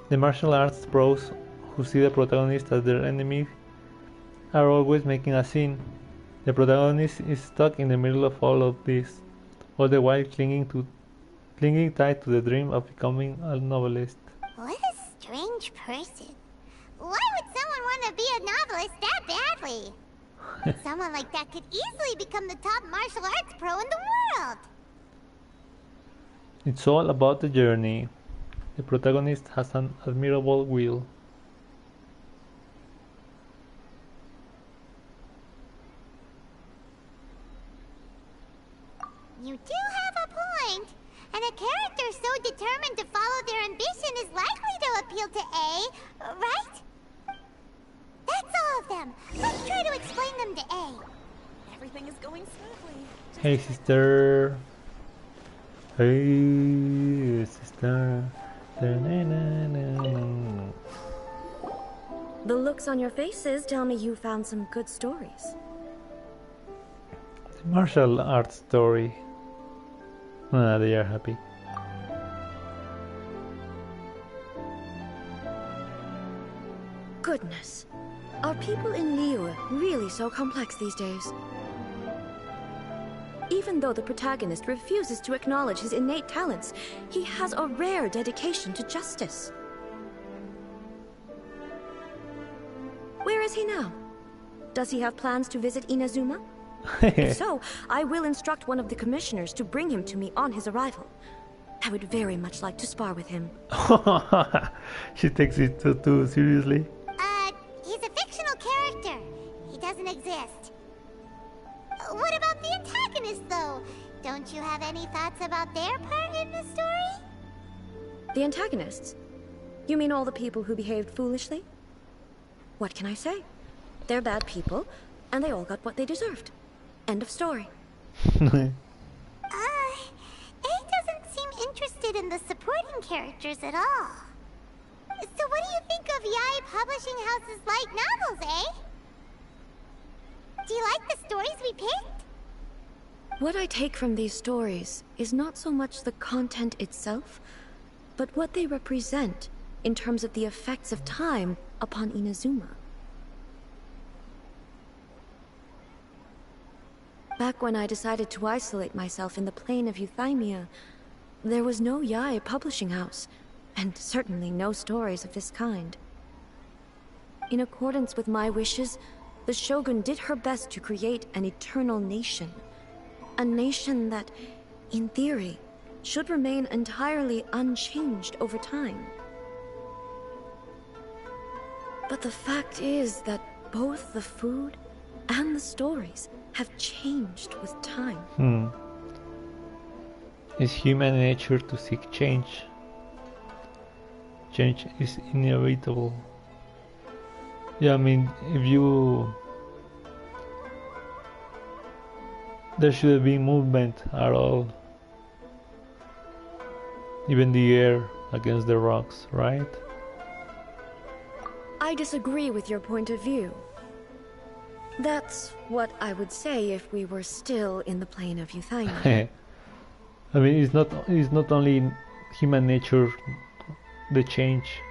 The martial arts pros who see the protagonist as their enemy are always making a scene. The protagonist is stuck in the middle of all of this, all the while clinging tight to the dream of becoming a novelist. What a strange person. Why would someone want to be a novelist that badly? Someone like that could easily become the top martial arts pro in the world. It's all about the journey. The protagonist has an admirable will. You do have a point. And a character so determined to follow their ambition is likely to appeal to A, right? That's all of them. Let's try to explain them to A. Everything is going smoothly. Hey sister. Hey sister. Da-na-na-na-na. The looks on your faces tell me you found some good stories. The martial arts story. Ah, they are happy. Goodness. Are people in Liyue really so complex these days? Even though the protagonist refuses to acknowledge his innate talents, he has a rare dedication to justice. Where is he now? Does he have plans to visit Inazuma? If so, I will instruct one of the commissioners to bring him to me on his arrival. I would very much like to spar with him. She takes it too seriously. He's a fictional character. He doesn't exist. What about the antagonist, though? Don't you have any thoughts about their part in the story? The antagonists? You mean all the people who behaved foolishly? What can I say? They're bad people, and they all got what they deserved. End of story. A doesn't seem interested in the supporting characters at all. So what do you think of Yae Publishing House's light novels, eh? Do you like the stories we picked? What I take from these stories is not so much the content itself, but what they represent in terms of the effects of time upon Inazuma. Back when I decided to isolate myself in the plane of Euthymia, there was no Yae publishing house, and certainly no stories of this kind. In accordance with my wishes, the Shogun did her best to create an eternal nation. A nation that, in theory, should remain entirely unchanged over time. But the fact is that both the food and the stories have changed with time. It's human nature to seek change. Change is inevitable. Yeah, I mean, there shouldn't be movement at all. Even the air against the rocks, right? I disagree with your point of view. That's what I would say if we were still in the plane of Euthymia. I mean, it's not only human nature, the change.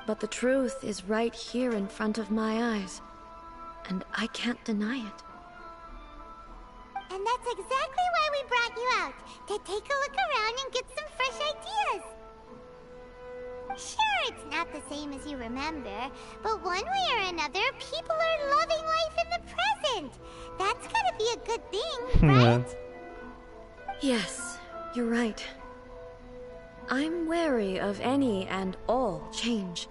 But the truth is right here in front of my eyes, and I can't deny it. And that's exactly why we brought you out, to take a look around and get some fresh ideas. Sure, it's not the same as you remember, but one way or another, people are loving life in the present. That's gotta be a good thing, right? Yes, you're right. I'm wary of any and all change.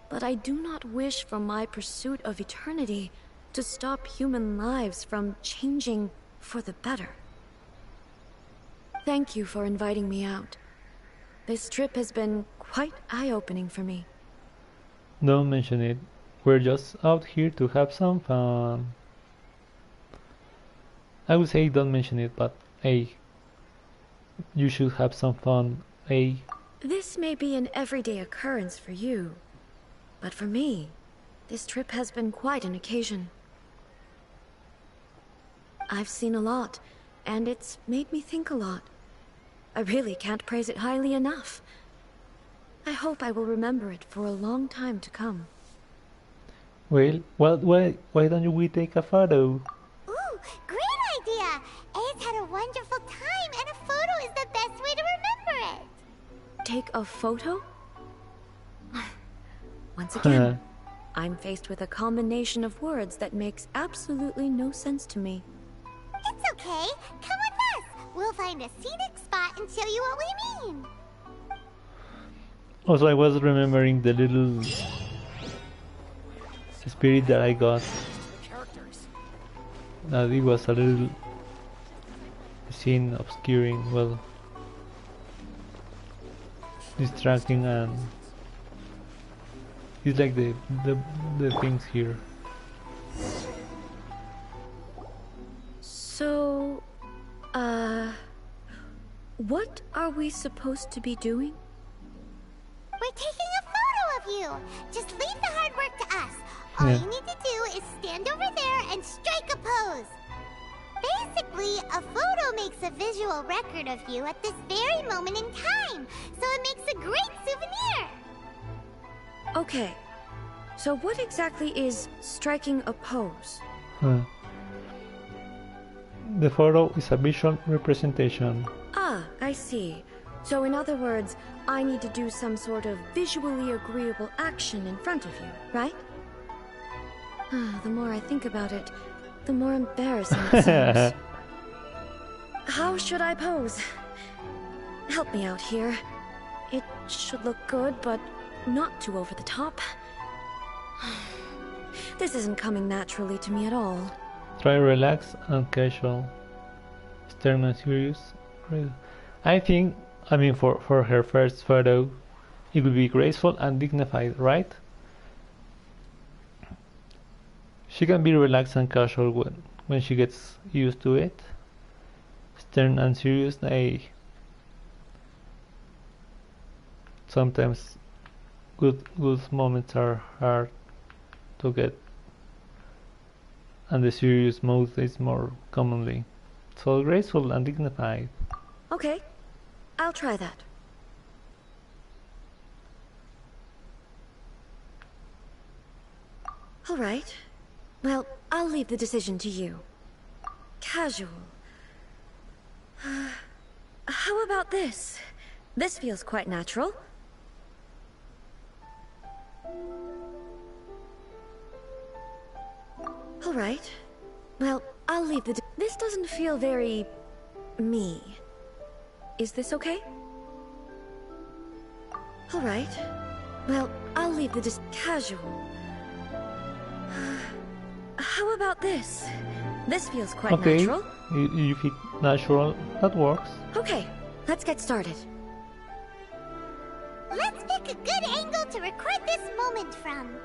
But I do not wish for my pursuit of eternity to stop human lives from changing for the better. Thank you for inviting me out. This trip has been quite eye-opening for me. Don't mention it. We're just out here to have some fun. I would say don't mention it, but hey, you should have some fun, hey. This may be an everyday occurrence for you, but for me, this trip has been quite an occasion. I've seen a lot, and it's made me think a lot. I really can't praise it highly enough. I hope I will remember it for a long time to come. Well, why don't we take a photo? Ooh, great idea! Ace had a wonderful time, and a photo is the best way to remember it. Take a photo? Once again, I'm faced with a combination of words that makes absolutely no sense to me. It's okay. Come with us. We'll find a scenic spot and show you what we mean. Also, I was remembering the little spirit that I got. That it was a little scene obscuring, well, distracting, and it's like the things here. So, what are we supposed to be doing? We're taking a photo of you. Just leave the hard work to us. All you need to do is stand over there and strike a pose. Basically, a photo makes a visual record of you at this very moment in time, so it makes a great souvenir. Okay, so what exactly is striking a pose? The photo is a visual representation. Ah, I see. So in other words, I need to do some sort of visually agreeable action in front of you, right? The more I think about it, the more embarrassing it seems. How should I pose? Help me out here. It should look good, but not too over the top. This isn't coming naturally to me at all. Try relaxed and casual. Stern and serious. I mean for her first photo, it will be graceful and dignified, right? She can be relaxed and casual when she gets used to it. Stern and serious, sometimes good moments are hard to get, and the serious mode is more commonly. So graceful and dignified. Okay, I'll try that. All right. Well, I'll leave the decision to you. Casual. How about this? This feels quite natural. All right. Well, I'll leave the... This doesn't feel very... me. Is this okay? All right. Well, I'll leave the casual. How about this? This feels quite natural. You feel natural. That works. Okay, let's get started. Let's pick a good angle to record this moment from.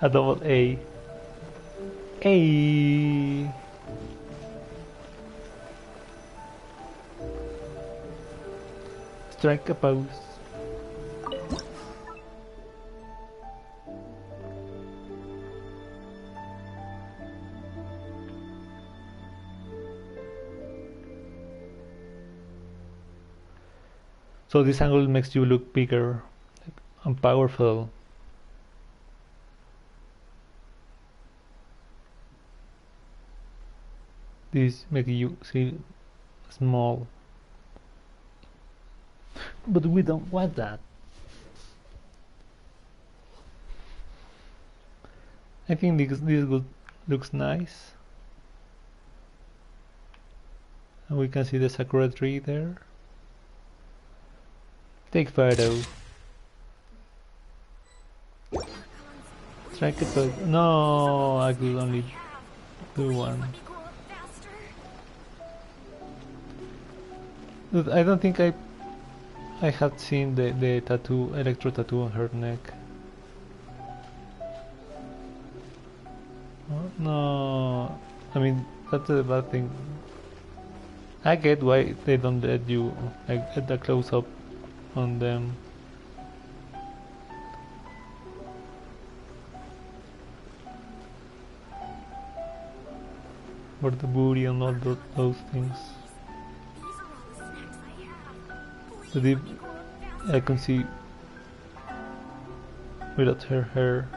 A double A. A. Strike a pose. So this angle makes you look bigger and powerful. This makes you see small. But we don't want that. I think this looks nice. And we can see the sakura tree there. Take photo. Strike a photo. No, I could only do one. Dude, I don't think I had seen the tattoo, electro tattoo on her neck. Oh, no, I mean that's a bad thing. I get why they don't let you like get a close up on them. for the booty and all those things. But if I can see without her hair,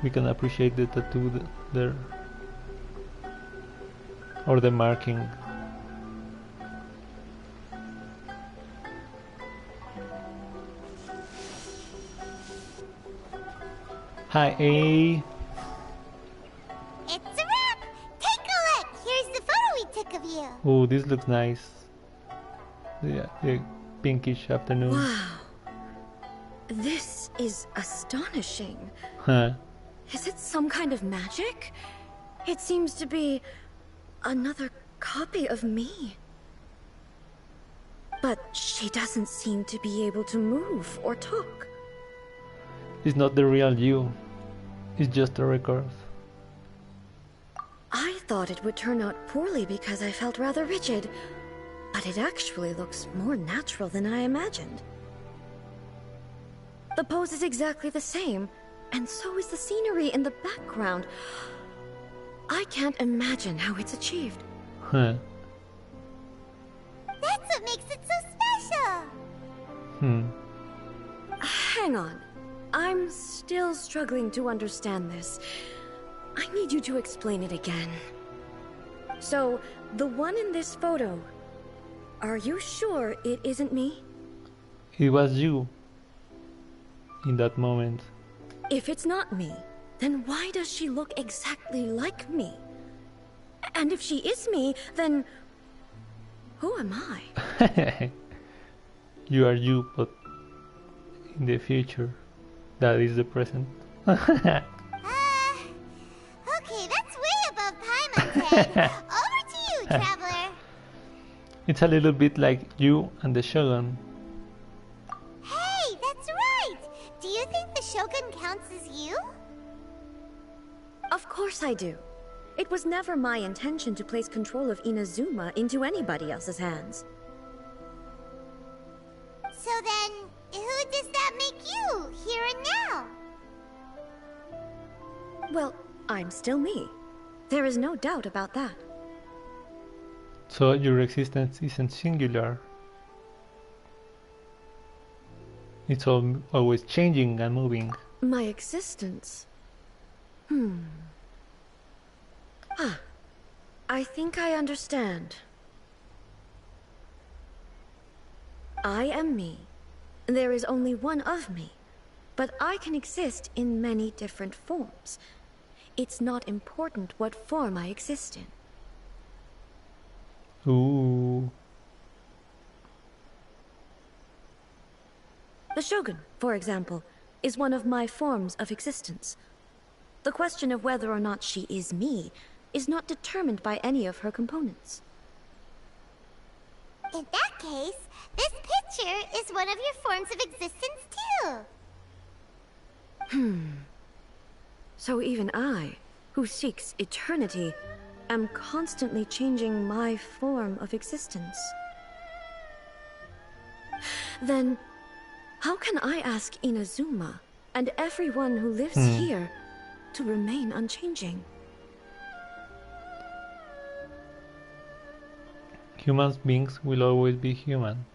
we can appreciate the tattoo there, or the marking. Hi, A. It's a wrap! Take a look! Here's the photo we took of you! Oh, this looks nice. The pinkish afternoon. Wow. This is astonishing. Huh. Is it some kind of magic? It seems to be another copy of me. But she doesn't seem to be able to move or talk. It's not the real you. It's just a record. I thought it would turn out poorly because I felt rather rigid, but it actually looks more natural than I imagined. The pose is exactly the same, and so is the scenery in the background. I can't imagine how it's achieved. Huh. That's what makes it so special! Hang on. I'm still struggling to understand this. I need you to explain it again. So, the one in this photo, are you sure it isn't me? It was you in that moment. If it's not me, then why does she look exactly like me? And if she is me, then who am I? You are you, but in the future. That is the present. Okay, that's way above Paimon's head. Over to you, Traveler. It's a little bit like you and the Shogun. Hey, that's right! Do you think the Shogun counts as you? Of course I do. It was never my intention to place control of Inazuma into anybody else's hands. So then, who does that make you, here and now? Well, I'm still me. There is no doubt about that. So your existence isn't singular. It's always changing and moving. My existence? I think I understand. I am me. There is only one of me, but I can exist in many different forms. It's not important what form I exist in. Ooh. The Shogun, for example, is one of my forms of existence. The question of whether or not she is me is not determined by any of her components. In that case, this picture is one of your forms of existence too. So even I, who seeks eternity, am constantly changing my form of existence. Then, how can I ask Inazuma and everyone who lives here to remain unchanging? Human beings will always be human.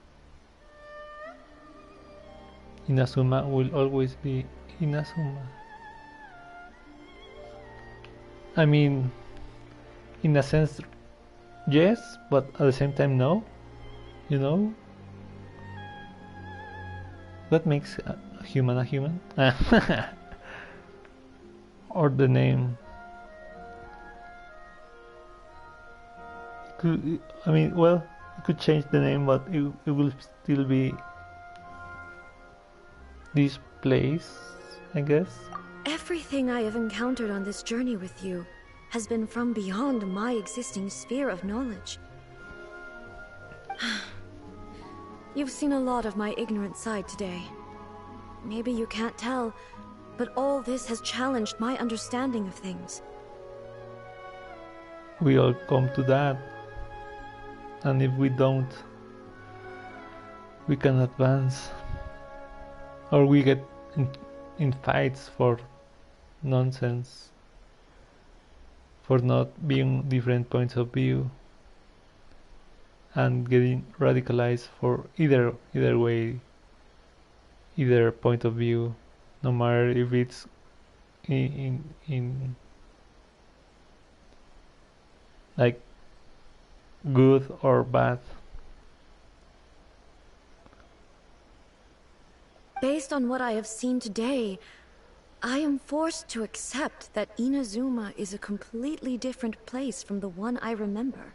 Inazuma will always be Inazuma. I mean, in a sense, yes, but at the same time, no. You know? What makes a human a human? Or the name. I mean, well, you could change the name, but it will still be this place, I guess. Everything I have encountered on this journey with you has been from beyond my existing sphere of knowledge. You've seen a lot of my ignorant side today. Maybe you can't tell, but all this has challenged my understanding of things. We all come to that. And if we don't, we can advance. Or we get in fights for nonsense. for not being different points of view and getting radicalized for either way, either point of view, no matter if it's in like good or bad. Based on what I have seen today, I am forced to accept that Inazuma is a completely different place from the one I remember.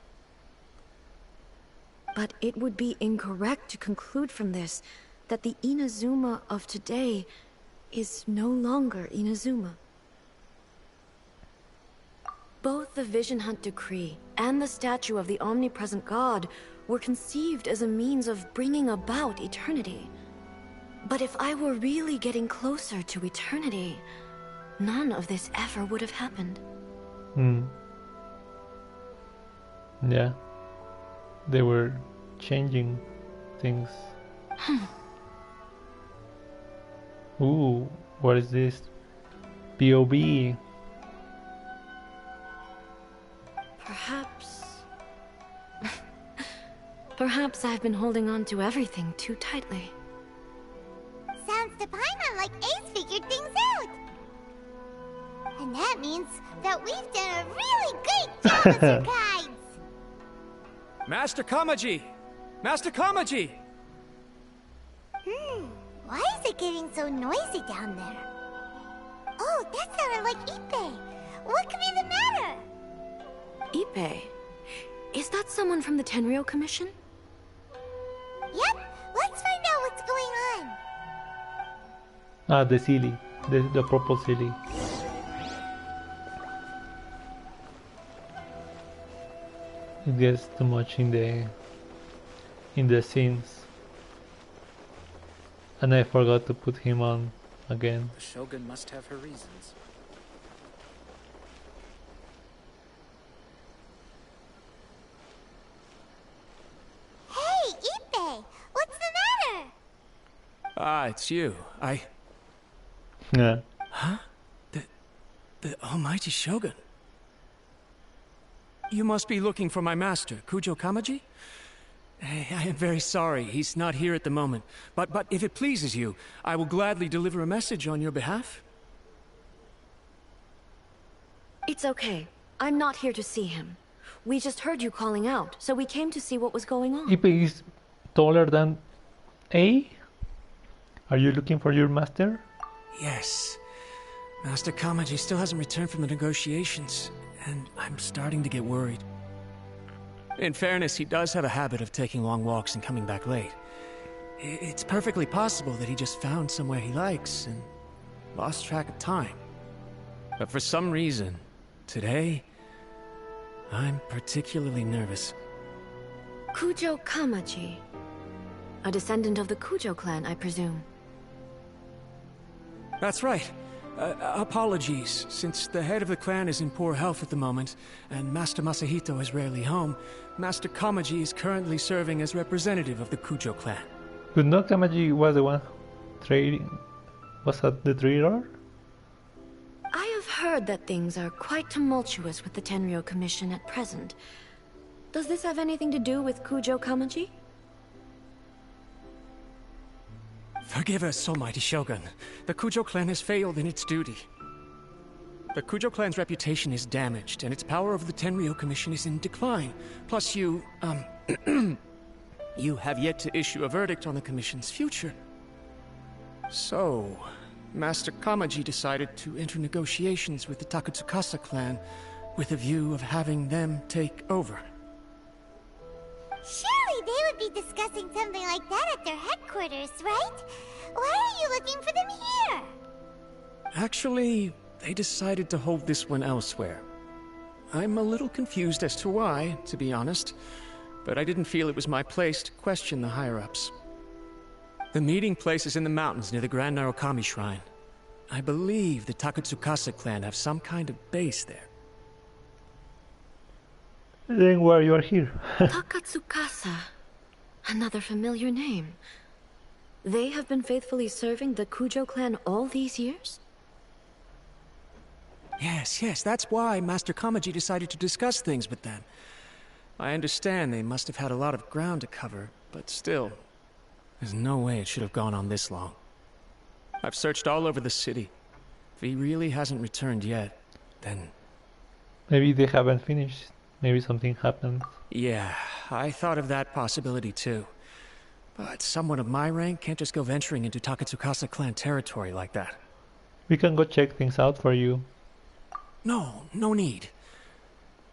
But it would be incorrect to conclude from this that the Inazuma of today is no longer Inazuma. Both the Vision Hunt Decree and the statue of the omnipresent god were conceived as a means of bringing about eternity. But if I were really getting closer to eternity, none of this ever would have happened. Yeah. They were changing things. Ooh, what is this? POV. Perhaps I've been holding on to everything too tightly. Sounds to Paimon like Ace figured things out. And that means that we've done a really great job as your guides. Master Kamaji! Master Kamaji! Why is it getting so noisy down there? Oh, that sounded like Ippei. What could be the matter? Ippei? Is that someone from the Tenryou Commission? Yep, let's find out what's going on. Ah, the silly. The purple silly. It gets too much in the scenes. And I forgot to put him on again. The Shogun must have her reasons. Hey, Ippei! What's the matter? Ah, it's you. Yeah. Huh? The almighty Shogun. You must be looking for my master, Kujo Kamaji? I am very sorry, he's not here at the moment. But if it pleases you, I will gladly deliver a message on your behalf. It's okay. I'm not here to see him. We just heard you calling out, so we came to see what was going on. Ippei is taller than A? Are you looking for your master? Yes. Master Kamaji still hasn't returned from the negotiations, and I'm starting to get worried. In fairness, he does have a habit of taking long walks and coming back late. It's perfectly possible that he just found somewhere he likes and lost track of time. But for some reason, today, I'm particularly nervous. Kujo Kamaji. A descendant of the Kujo clan, I presume. That's right. Apologies, since the head of the clan is in poor health at the moment, and Master Masahito is rarely home, Master Kamaji is currently serving as representative of the Kujo clan. But no, Kamaji was the one trading. Was that the trader? I have heard that things are quite tumultuous with the Tenryou Commission at present. Does this have anything to do with Kujo Kamaji? Forgive us, almighty Shogun. The Kujo clan has failed in its duty. The Kujo clan's reputation is damaged, and its power over the Tenryou Commission is in decline. Plus you, you have yet to issue a verdict on the Commission's future. So, Master Kamaji decided to enter negotiations with the Takatsukasa clan with a view of having them take over. Surely they would be discussing something like that at their headquarters, right? Why are you looking for them here? Actually, they decided to hold this one elsewhere. I'm a little confused as to why, to be honest, but I didn't feel it was my place to question the higher-ups. The meeting place is in the mountains near the Grand Narukami Shrine. I believe the Takatsukasa clan have some kind of base there. Then why you are here? Takatsukasa. Another familiar name. They have been faithfully serving the Kujo clan all these years? Yes, that's why Master Kamaji decided to discuss things with them. I understand they must have had a lot of ground to cover, but still, there's no way it should have gone on this long. I've searched all over the city. If he really hasn't returned yet, then... Maybe they haven't finished. Maybe something happened. Yeah, I thought of that possibility too. But someone of my rank can't just go venturing into Takatsukasa clan territory like that. We can go check things out for you. No need.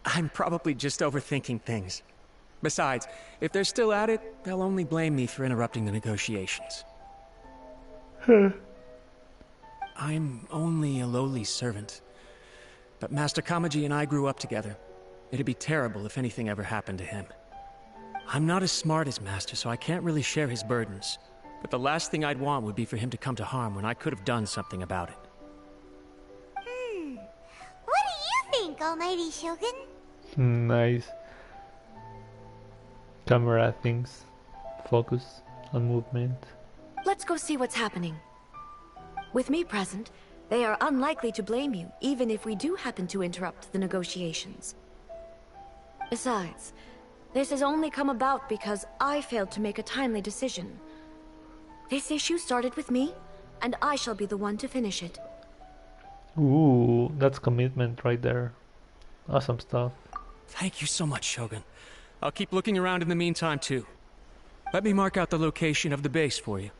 I'm probably just overthinking things. Besides, if they're still at it, they'll only blame me for interrupting the negotiations. I'm only a lowly servant. But Master Kamaji and I grew up together. It'd be terrible if anything ever happened to him. I'm not as smart as Master, so I can't really share his burdens. But the last thing I'd want would be for him to come to harm when I could have done something about it. What do you think, Almighty Shogun? Nice. Camera things. Focus on movement. Let's go see what's happening. With me present, they are unlikely to blame you, even if we do happen to interrupt the negotiations. Besides, this has only come about because I failed to make a timely decision. This issue started with me, and I shall be the one to finish it. Ooh, that's commitment right there. Awesome stuff. Thank you so much, Shogun. I'll keep looking around in the meantime, too. Let me mark out the location of the base for you.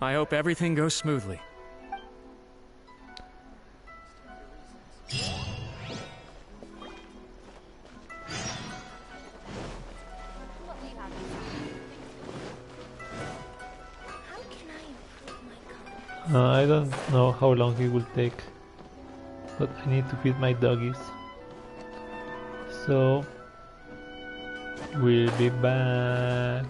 I hope everything goes smoothly. I don't know how long it will take, but I need to feed my doggies. So, we'll be back.